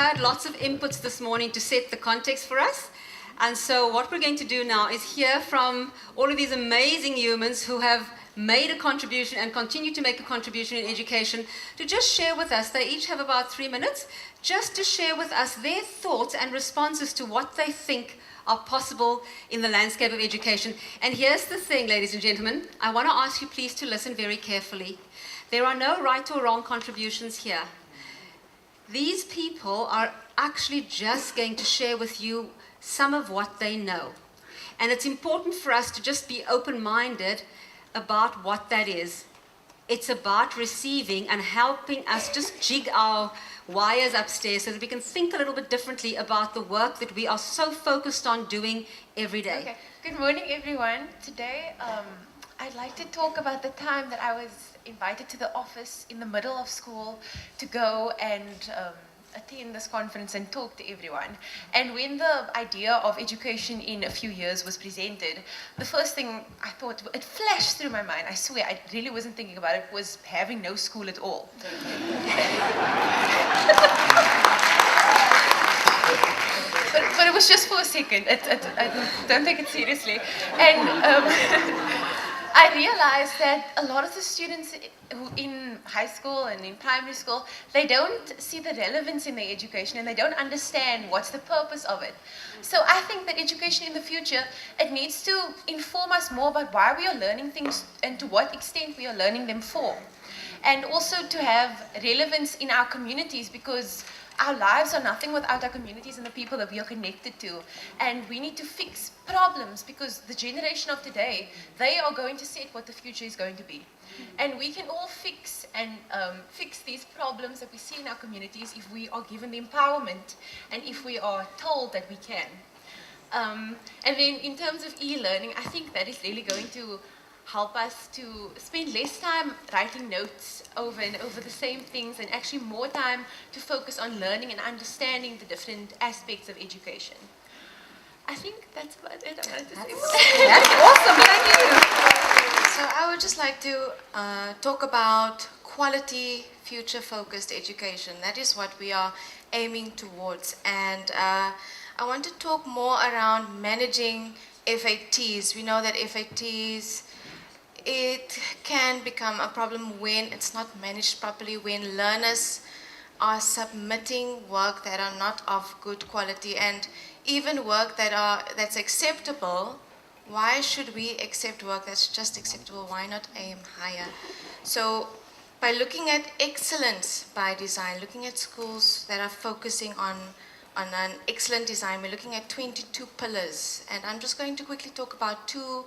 had lots of inputs this morning to set the context for us. And so what we're going to do now is hear from all of these amazing humans who have made a contribution and continue to make a contribution in education, to just share with us. They each have about 3 minutes, just to share with us their thoughts and responses to what they think are possible in the landscape of education. And here's the thing, ladies and gentlemen, I want to ask you please to listen very carefully. There are no right or wrong contributions here. These people are actually just going to share with you some of what they know. And it's important for us to just be open-minded about what that is. It's about receiving and helping us just jig our wires upstairs so that we can think a little bit differently about the work that we are so focused on doing every day. Okay. Good morning, everyone. Today, I'd like to talk about the time that I was invited to the office in the middle of school to go and attend this conference and talk to everyone. And when the idea of education in a few years was presented, the first thing I thought, it flashed through my mind, I swear, I really wasn't thinking about it, was having no school at all. But it was just for a second. I don't take it seriously. And I realized that a lot of the students who in high school and in primary school, they don't see the relevance in their education and they don't understand what's the purpose of it. So I think that education in the future, it needs to inform us more about why we are learning things and to what extent we are learning them for. And also to have relevance in our communities, because our lives are nothing without our communities and the people that we are connected to. And we need to fix problems, because the generation of today, they are going to set what the future is going to be. And we can all fix these problems that we see in our communities if we are given the empowerment and if we are told that we can. And then in terms of e-learning, I think that is really going to help us to spend less time writing notes over and over the same things, and actually more time to focus on learning and understanding the different aspects of education. I think that's about it I wanted to say. That's awesome, thank you. So I would just like to talk about quality, future-focused education. That is what we are aiming towards. And I want to talk more around managing FATs. We know that FATs, it can become a problem when it's not managed properly, when learners are submitting work that are not of good quality, and even work that's acceptable. Why should we accept work that's just acceptable? Why not aim higher? So by looking at excellence by design, looking at schools that are focusing on an excellent design, we're looking at 22 pillars. And I'm just going to quickly talk about two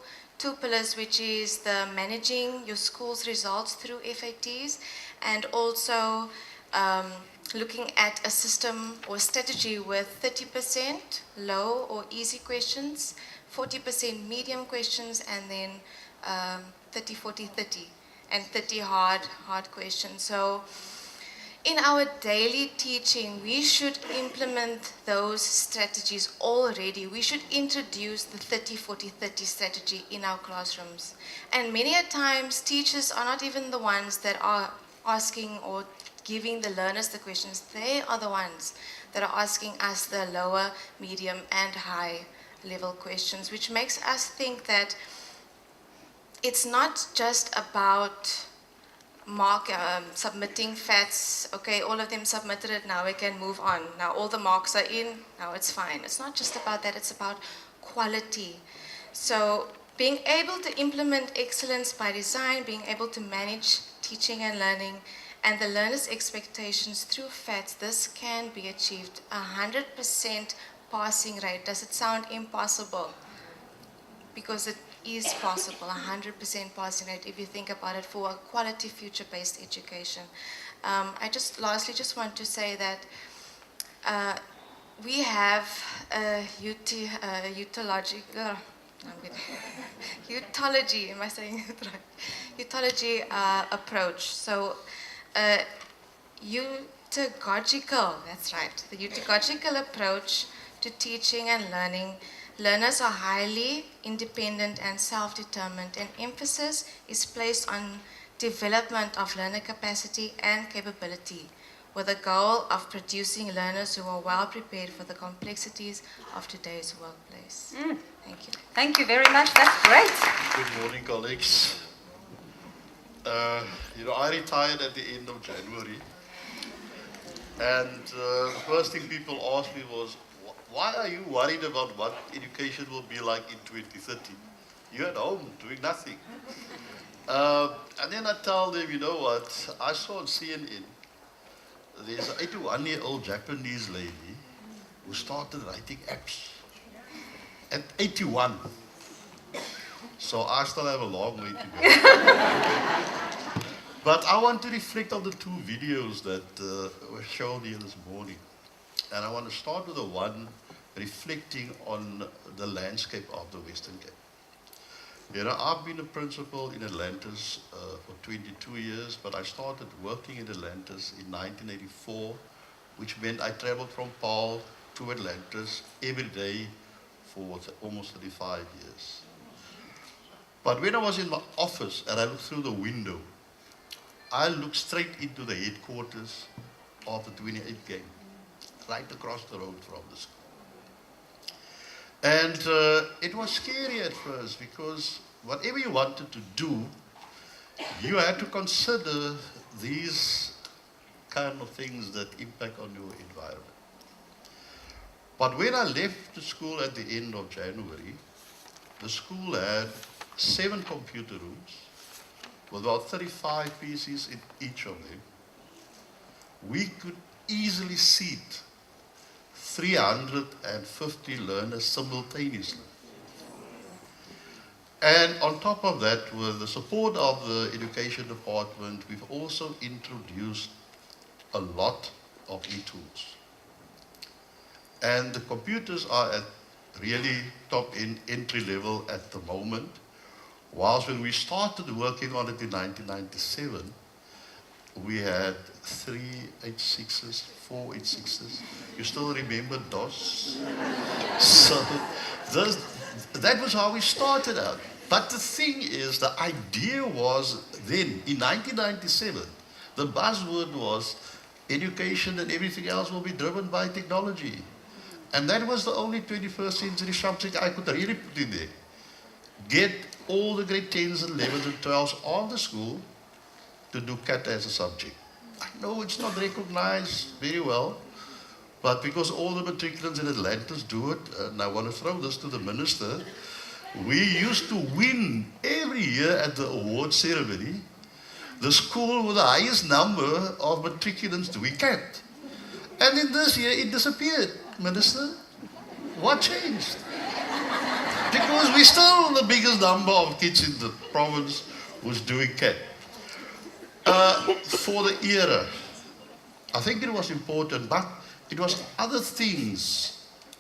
pillars, which is the managing your school's results through FATs, and also looking at a system or strategy with 30% low or easy questions, 40% medium questions, and then 30, 40, 30, and 30 hard questions. So in our daily teaching, we should implement those strategies already. We should introduce the 30, 40, 30 strategy in our classrooms. And many a times, teachers are not even the ones that are asking or giving the learners the questions. They are the ones that are asking us the lower, medium, and high level questions, which makes us think that it's not just about submitting FATs. Okay, all of them submitted it, now we can move on. Now all the marks are in, now it's fine. It's not just about that, it's about quality. So being able to implement excellence by design, being able to manage teaching and learning, and the learner's expectations through FATs, this can be achieved. 100% passing rate. Does it sound impossible? Because it is possible, 100% passing rate, if you think about it, for a quality future-based education. I lastly just want to say that we have a utology, am I saying it right? Utology approach. So utagogical, that's right, the utagogical approach to teaching and learning. Learners are highly independent and self-determined, and emphasis is placed on development of learner capacity and capability, with the goal of producing learners who are well prepared for the complexities of today's workplace. Thank you. Thank you very much. That's great. Good morning, colleagues. I retired at the end of January. And the first thing people asked me was, why are you worried about what education will be like in 2030? You're at home doing nothing. And then I tell them, you know what, I saw on CNN, there's an 81-year-old Japanese lady who started writing apps at 81. So I still have a long way to go. But I want to reflect on the two videos that were shown here this morning. And I want to start with the one reflecting on the landscape of the Western Cape. I've been a principal in Atlantis for 22 years, but I started working in Atlantis in 1984, which meant I traveled from Paarl to Atlantis every day for almost 35 years. But when I was in my office and I looked through the window, I looked straight into the headquarters of the 28th gang, right across the road from the school. And it was scary at first because whatever you wanted to do, you had to consider these kind of things that impact on your environment. But when I left the school at the end of January, the school had 7 computer rooms with about 35 PCs in each of them. We could easily seat 350 learners simultaneously. And on top of that, with the support of the education department, we've also introduced a lot of e-tools. And the computers are at really top-end entry level at the moment. Whilst when we started working on it in 1997, we had 386s, 486s. You still remember DOS? So that was how we started out. But the thing is, the idea was then, in 1997, the buzzword was education and everything else will be driven by technology. And that was the only 21st century subject I could really put in there. Get all the grade 10s and 11s and 12s of the school to do CAT as a subject. I know it's not recognized very well, but because all the matriculants in Atlantis do it, and I want to throw this to the minister, we used to win every year at the award ceremony, the school with the highest number of matriculants doing CAT. And in this year, it disappeared. Minister, what changed? Because we're still the biggest number of kids in the province who's doing CAT. For the era, I think it was important, but it was other things,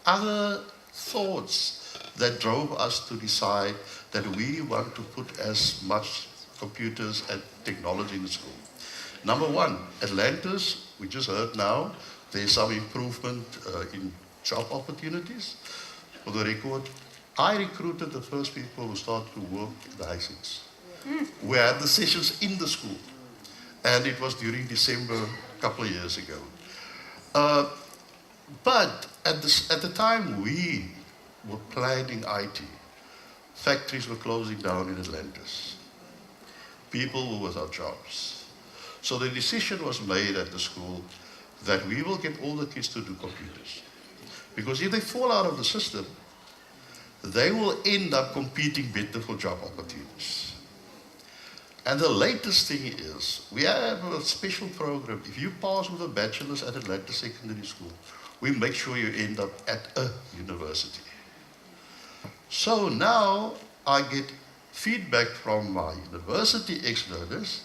other thoughts that drove us to decide that we want to put as much computers and technology in the school. Number one, Atlantis, we just heard now, there's some improvement in job opportunities. For the record, I recruited the first people who started to work in the HeyMath. We had the sessions in the school, and it was during December a couple of years ago. But at the time we were planning IT, factories were closing down in Atlantis. People were without jobs. So the decision was made at the school that we will get all the kids to do computers. Because if they fall out of the system, they will end up competing better for job opportunities. And the latest thing is, we have a special program. If you pass with a bachelor's at Atlantis Secondary School, we make sure you end up at a university. So now I get feedback from my university ex-learners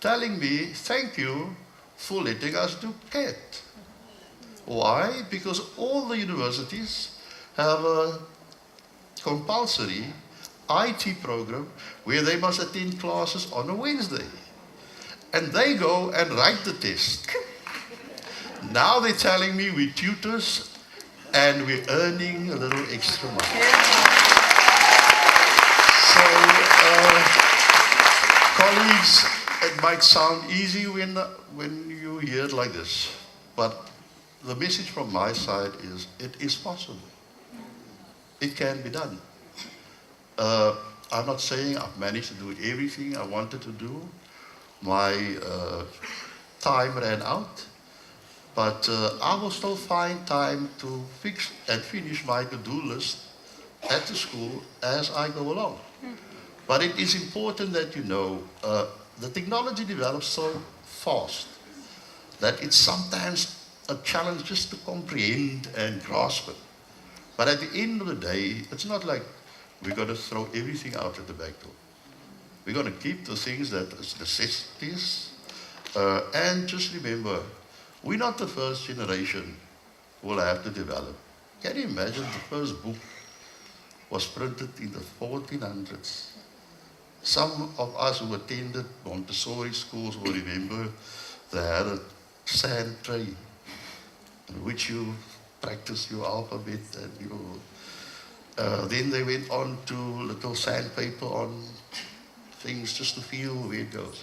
telling me, thank you for letting us do CAT. Why? Because all the universities have a compulsory IT program where they must attend classes on a Wednesday. And they go and write the test. Now they're telling me we're tutors and we're earning a little extra money. So, colleagues, that might sound easy when you hear it like this, but the message from my side is it is possible. It can be done. I'm not saying I've managed to do everything I wanted to do. My time ran out, but I will still find time to fix and finish my to-do list at the school as I go along. But it is important that you know the technology develops so fast that it's sometimes a challenge just to comprehend and grasp it. But at the end of the day, it's not like we're going to throw everything out at the back door. We're going to keep the things that is necessities. And just remember, we're not the first generation who will have to develop. Can you imagine the first book was printed in the 1400s? Some of us who attended Montessori schools will remember they had a sand tray in which you practice your alphabet and you. Then they went on to little sandpaper on things just to feel where it goes.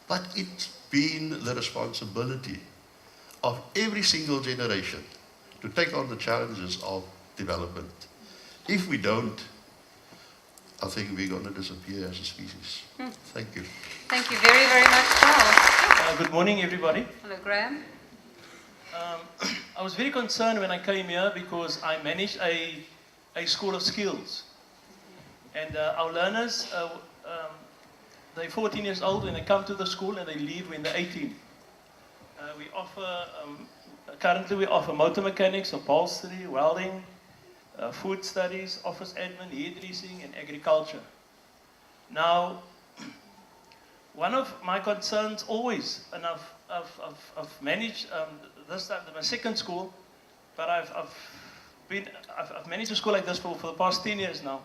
But it's been the responsibility of every single generation to take on the challenges of development. If we don't, I think we're going to disappear as a species. Thank you. Thank you very, very much, Charles. Good morning, everybody. Hello, Graeme. I was very concerned when I came here because I manage a school of skills. And our learners, they're 14 years old when they come to the school and they leave when they're 18. We offer, currently we offer motor mechanics, upholstery, welding, food studies, office admin, hairdressing, and agriculture. Now, one of my concerns always, and I've managed my second school, but I've managed a school like this for the past 10 years now.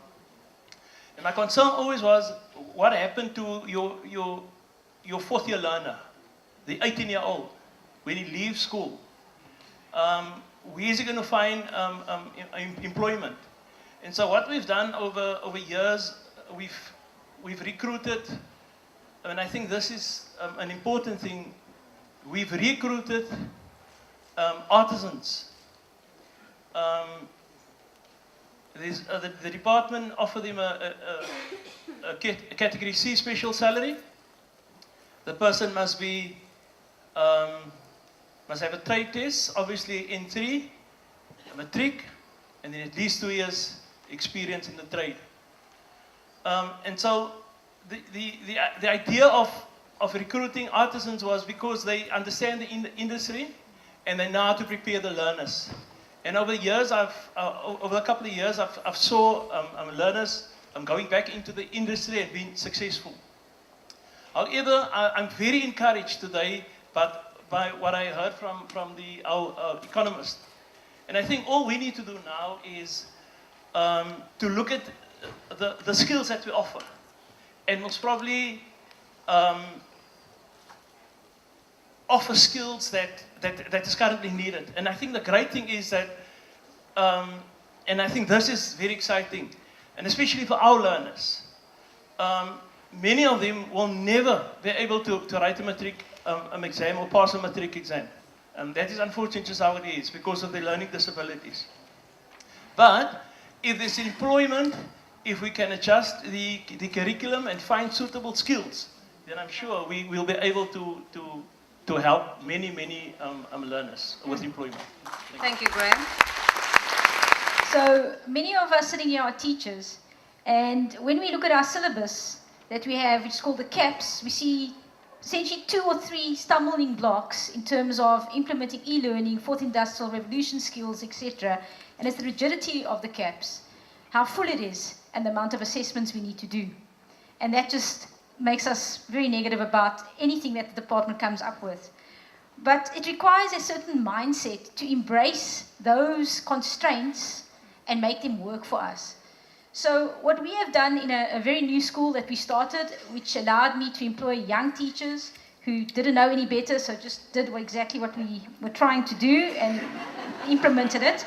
And my concern always was, what happened to your fourth year learner, the 18-year-old, when he leaves school? Where is he going to find employment? And so what we've done over years, we've recruited, and I think this is an important thing, we've recruited artisans. The department offered them a category C special salary. The person must have a trade test, obviously N3, a matric, and then at least 2 years experience in the trade. And so the idea of recruiting artisans was because they understand the industry and they know how to prepare the learners. And over the years, over a couple of years, I've saw learners going back into the industry and being successful. However, I'm very encouraged today by what I heard from our Economist. And I think all we need to do now is to look at the skills that we offer. And most probably offer skills that is currently needed. And I think the great thing is that, and I think this is very exciting, and especially for our learners, many of them will never be able to write a matric exam or pass a matric exam. That is unfortunately just how it is because of their learning disabilities. But if there's employment, if we can adjust the curriculum and find suitable skills, then I'm sure we will be able to help many learners with employment. Thank you, Graeme. So many of us sitting here are teachers, and when we look at our syllabus that we have, which is called the CAPS, we see essentially 2 or 3 stumbling blocks in terms of implementing e-learning, fourth industrial revolution skills, etc. And it's the rigidity of the CAPS, how full it is, and the amount of assessments we need to do. And that just makes us very negative about anything that the department comes up with. But it requires a certain mindset to embrace those constraints and make them work for us. So what we have done in a very new school that we started, which allowed me to employ young teachers who didn't know any better, so just did exactly what we were trying to do and implemented it,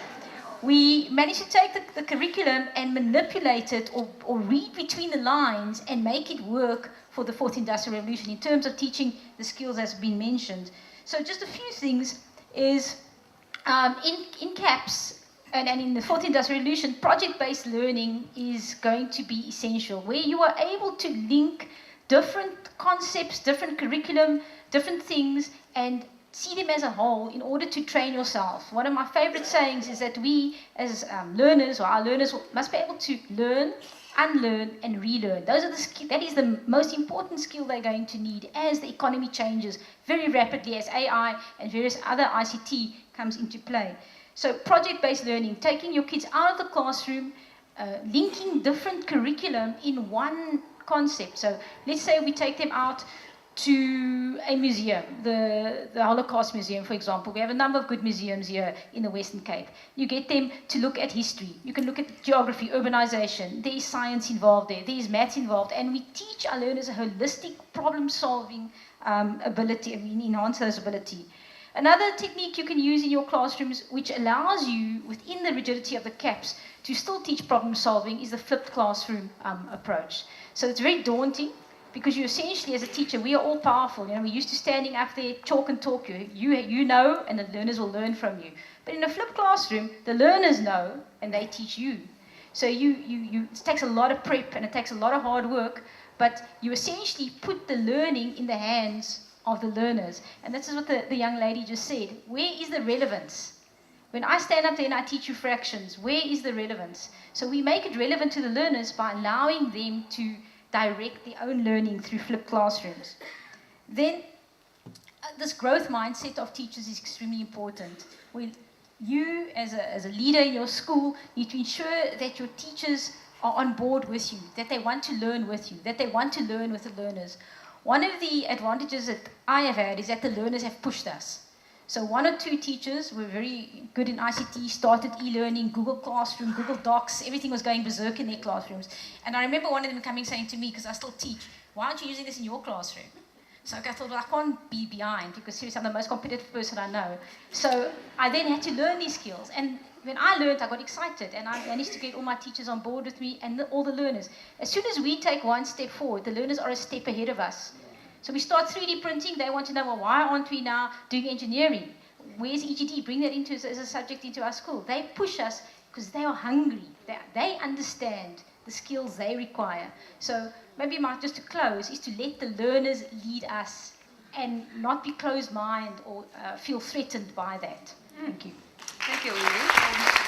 we managed to take the curriculum and manipulate it or read between the lines and make it work for the fourth industrial revolution in terms of teaching the skills that's been mentioned. So just a few things is in CAPS and in the fourth industrial revolution, project-based learning is going to be essential, where you are able to link different concepts, different curriculum, different things, and see them as a whole in order to train yourself. One of my favorite sayings is that we as learners, or our learners, must be able to learn, unlearn, and relearn. That is the most important skill they're going to need as the economy changes very rapidly, as AI and various other ICT comes into play. So project-based learning, taking your kids out of the classroom, linking different curriculum in one concept. So let's say we take them out to a museum, the Holocaust Museum, for example. We have a number of good museums here in the Western Cape. You get them to look at history. You can look at geography, urbanization. There is science involved there. There is maths involved. And we teach our learners a holistic problem-solving ability. We enhance those ability. Another technique you can use in your classrooms, which allows you, within the rigidity of the CAPS, to still teach problem-solving, is the flipped classroom approach. So it's very daunting, because you essentially, as a teacher, we are all powerful. You know, we're used to standing up there, talk and talk. You know, and the learners will learn from you. But in a flipped classroom, the learners know, and they teach you. So it takes a lot of prep, and it takes a lot of hard work, but you essentially put the learning in the hands of the learners. And this is what the young lady just said. Where is the relevance? When I stand up there and I teach you fractions, where is the relevance? So we make it relevant to the learners by allowing them to direct their own learning through flipped classrooms. Then this growth mindset of teachers is extremely important. When you, as a leader in your school, need to ensure that your teachers are on board with you, that they want to learn with you, that they want to learn with the learners. One of the advantages that I have had is that the learners have pushed us. So one or two teachers were very good in ICT, started e-learning, Google Classroom, Google Docs, everything was going berserk in their classrooms. And I remember one of them coming saying to me, because I still teach, why aren't you using this in your classroom? So I thought, well, I can't be behind, because seriously, I'm the most competitive person I know. So I then had to learn these skills. And when I learned, I got excited, and I managed to get all my teachers on board with me and all the learners. As soon as we take one step forward, the learners are a step ahead of us. So we start 3D printing. They want to know, well, why aren't we now doing engineering? Where's EGD? Bring that into as a subject into our school. They push us because they are hungry. They understand the skills they require. So maybe just to close is to let the learners lead us and not be closed-minded or feel threatened by that. Thank you. Thank you, Wendy.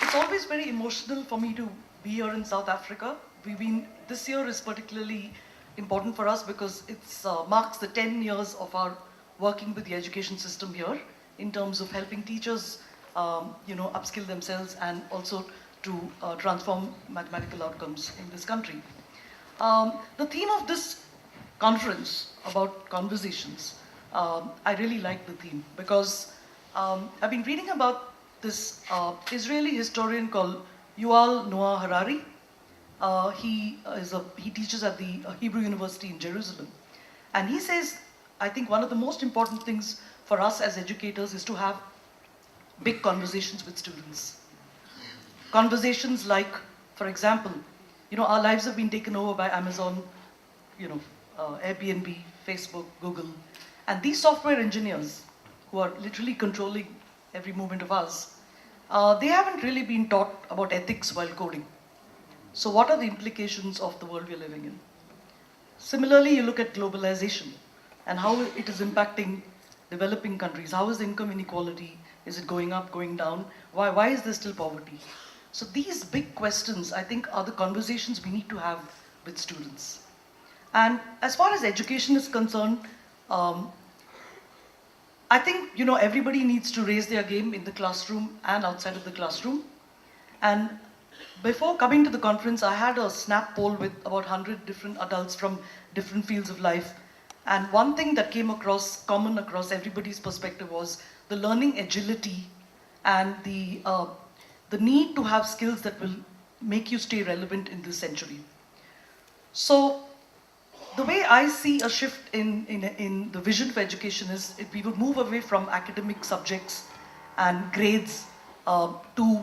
It's always very emotional for me to be here in South Africa. This year is particularly important for us because it marks the 10 years of our working with the education system here in terms of helping teachers, upskill themselves and also to transform mathematical outcomes in this country. The theme of this conference about conversations, I really like the theme because I've been reading about this Israeli historian called Yuval Noah Harari. He teaches at the Hebrew University in Jerusalem. And he says, I think one of the most important things for us as educators is to have big conversations with students. Conversations like, for example, our lives have been taken over by Amazon, Airbnb, Facebook, Google. And these software engineers who are literally controlling every movement of us, they haven't really been taught about ethics while coding. So what are the implications of the world we're living in? Similarly, you look at globalization and how it is impacting developing countries. How is income inequality? Is it going up, going down? Why is there still poverty? So these big questions, I think, are the conversations we need to have with students. And as far as education is concerned, I think, everybody needs to raise their game in the classroom and outside of the classroom. And before coming to the conference, I had a snap poll with about 100 different adults from different fields of life. And one thing that came common across everybody's perspective was the learning agility and the need to have skills that will make you stay relevant in this century. So the way I see a shift in the vision for education is if we would move away from academic subjects and grades to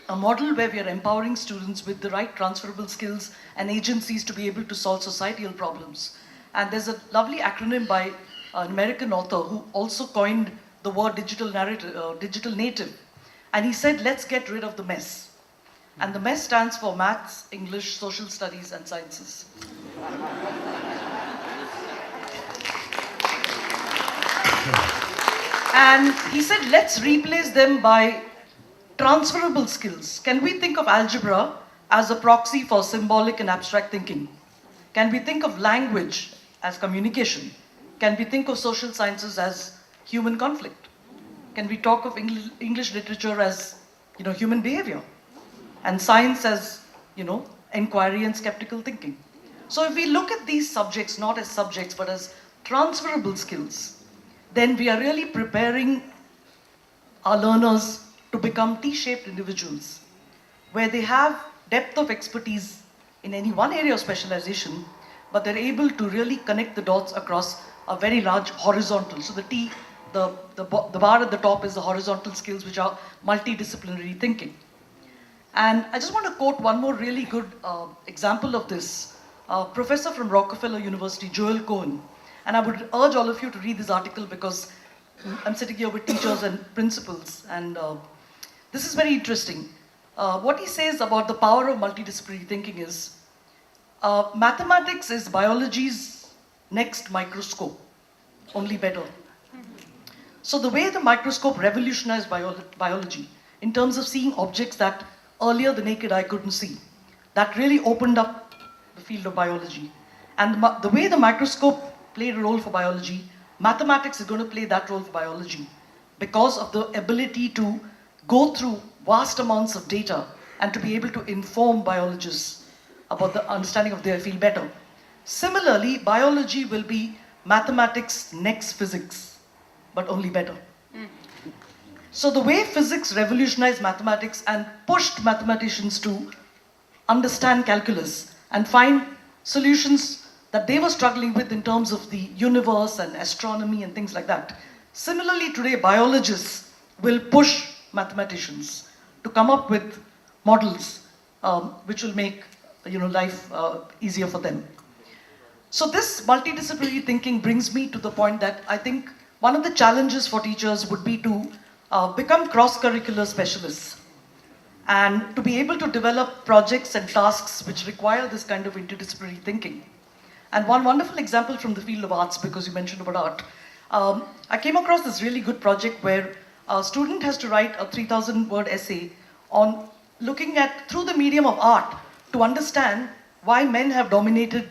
a model where we are empowering students with the right transferable skills and agencies to be able to solve societal problems. And there's a lovely acronym by an American author who also coined the word digital native. And he said, let's get rid of the mess. And the mess stands for maths, English, social studies, and sciences. And he said, let's replace them by transferable skills. Can we think of algebra as a proxy for symbolic and abstract thinking? Can we think of language as communication? Can we think of social sciences as human conflict? Can we talk of English literature as, human behavior? And science as, inquiry and skeptical thinking. So if we look at these subjects not as subjects but as transferable skills, then we are really preparing our learners to become T-shaped individuals, where they have depth of expertise in any one area of specialization, but they're able to really connect the dots across a very large horizontal. So the bar at the top is the horizontal skills, which are multidisciplinary thinking. And I just want to quote one more really good example of this. A professor from Rockefeller University, Joel Cohen. And I would urge all of you to read this article because I'm sitting here with teachers and principals. And this is very interesting. What he says about the power of multidisciplinary thinking is, mathematics is biology's next microscope, only better. So the way the microscope revolutionized biology in terms of seeing objects that earlier the naked eye couldn't see, that really opened up the field of biology. And the way the microscope played a role for biology, mathematics is going to play that role for biology because of the ability to go through vast amounts of data and to be able to inform biologists about the understanding of their field better. Similarly, biology will be mathematics next physics, but only better. So the way physics revolutionized mathematics and pushed mathematicians to understand calculus and find solutions that they were struggling with in terms of the universe and astronomy and things like that. Similarly, today, biologists will push mathematicians to come up with models which will make life easier for them. So this multidisciplinary thinking brings me to the point that I think one of the challenges for teachers would be to become cross-curricular specialists and to be able to develop projects and tasks which require this kind of interdisciplinary thinking. And one wonderful example from the field of arts, because you mentioned about art, I came across this really good project where a student has to write a 3,000-word essay on looking at, through the medium of art, to understand why men have dominated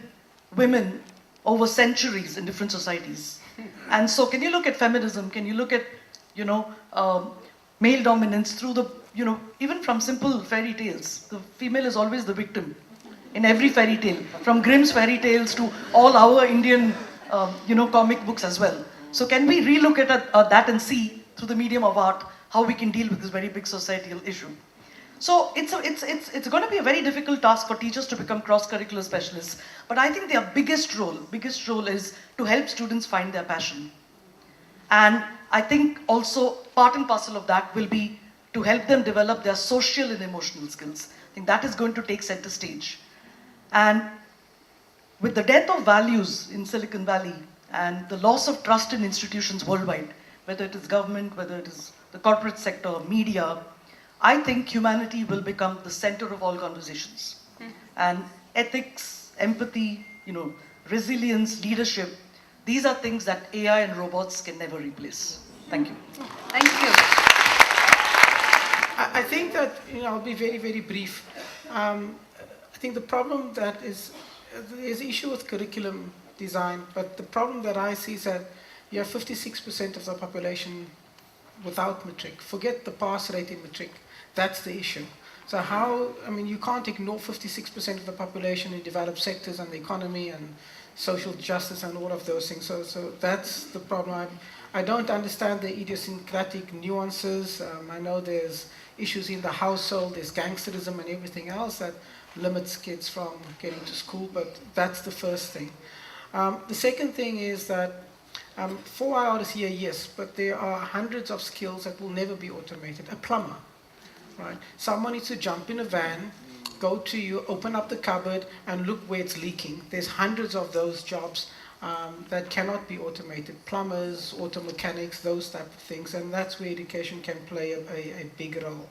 women over centuries in different societies. And so can you look at feminism? Can you look at, male dominance through the, even from simple fairy tales? The female is always the victim in every fairy tale, from Grimm's fairy tales to all our Indian, comic books as well. So can we relook at that and see, through the medium of art, how we can deal with this very big societal issue? So it's going to be a very difficult task for teachers to become cross-curricular specialists. But I think their biggest role is to help students find their passion. And I think also part and parcel of that will be to help them develop their social and emotional skills. I think that is going to take center stage. And with the death of values in Silicon Valley and the loss of trust in institutions worldwide, whether it is government, whether it is the corporate sector, media, I think humanity will become the center of all conversations. And ethics, empathy, resilience, leadership, these are things that AI and robots can never replace. Thank you. Thank you. I think that, I'll be very, very brief. I think the problem that there's an issue with curriculum design, but the problem that I see is that you have 56% of the population without matric. Forget the pass rate in matric. That's the issue. So you can't ignore 56% of the population in developed sectors and the economy and social justice and all of those things. So that's the problem. I don't understand the idiosyncratic nuances. I know there's issues in the household, there's gangsterism and everything else that limits kids from getting to school, but that's the first thing. The second thing is that 4 hours here, yes, but there are hundreds of skills that will never be automated. A plumber. right? Someone needs to jump in a van, go to you, open up the cupboard, and look where it's leaking. There's hundreds of those jobs that cannot be automated. Plumbers, auto mechanics, those type of things, and that's where education can play a big role.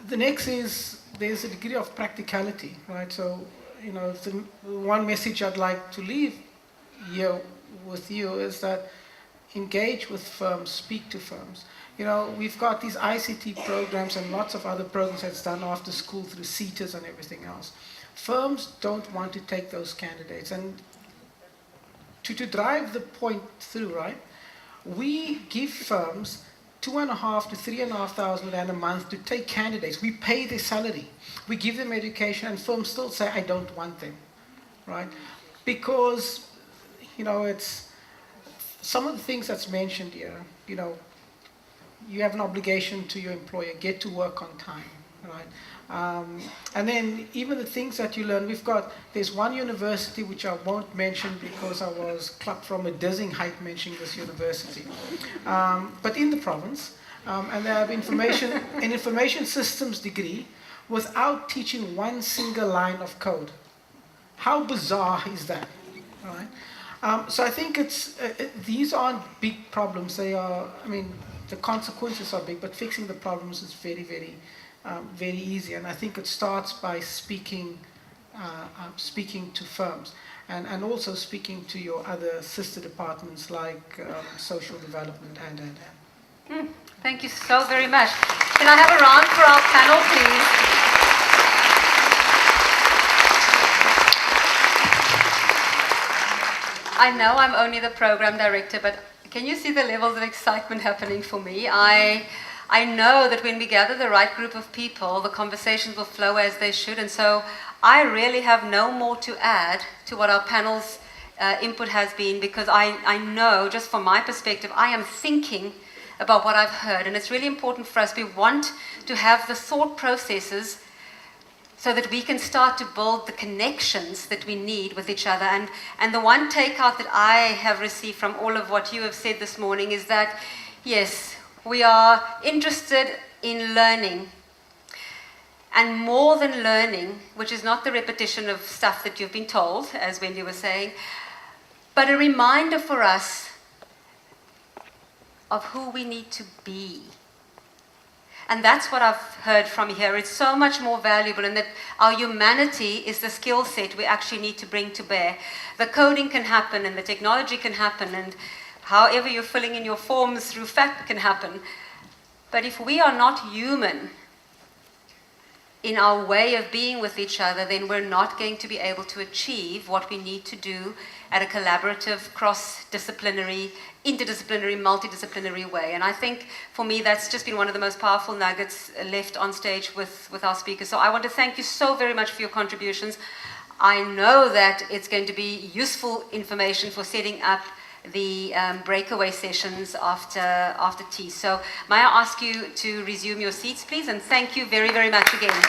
The next is there's a degree of practicality, right? So, you know, the one message I'd like to leave here with you is that engage with firms, speak to firms. You know, we've got these ICT programs and lots of other programs that's done after school through CETAs and everything else. Firms don't want to take those candidates. And to drive the point through, right, we give firms 2,500 to 3,500 rand a month to take candidates. We pay their salary. We give them education, and firms still say, I don't want them, right? Because, you know, it's some of the things that's mentioned here, you know, you have an obligation to your employer, get to work on time, right? And then even the things that you learn, there's one university which I won't mention because I was clapped from a dizzying height mentioning this university. But in the province, and they have an information systems degree without teaching one single line of code. How bizarre is that, right? So I think these aren't big problems. They are, I mean, the consequences are big, but fixing the problems is very, very easy. And I think it starts by speaking to firms and also speaking to your other sister departments like social development and. Thank you so very much. Can I have a round for our panel, please? I know I'm only the program director, but can you see the levels of excitement happening for me? I know that when we gather the right group of people, the conversations will flow as they should, and so I really have no more to add to what our panel's input has been, because I know, just from my perspective, I am thinking about what I've heard, and it's really important for us. We want to have the thought processes so that we can start to build the connections that we need with each other. And the one takeout that I have received from all of what you have said this morning is that, yes, we are interested in learning, and more than learning, which is not the repetition of stuff that you've been told, as Wendy was saying, but a reminder for us of who we need to be. And that's what I've heard from here. It's so much more valuable in that our humanity is the skill set we actually need to bring to bear. The coding can happen and the technology can happen, and however you're filling in your forms through fact can happen. But if we are not human in our way of being with each other, then we're not going to be able to achieve what we need to do at a collaborative, cross-disciplinary, interdisciplinary, multidisciplinary way. And I think, for me, that's just been one of the most powerful nuggets left on stage with our speakers. So I want to thank you so very much for your contributions. I know that it's going to be useful information for setting up the breakaway sessions after tea. So may I ask you to resume your seats, please? And thank you very, very much again.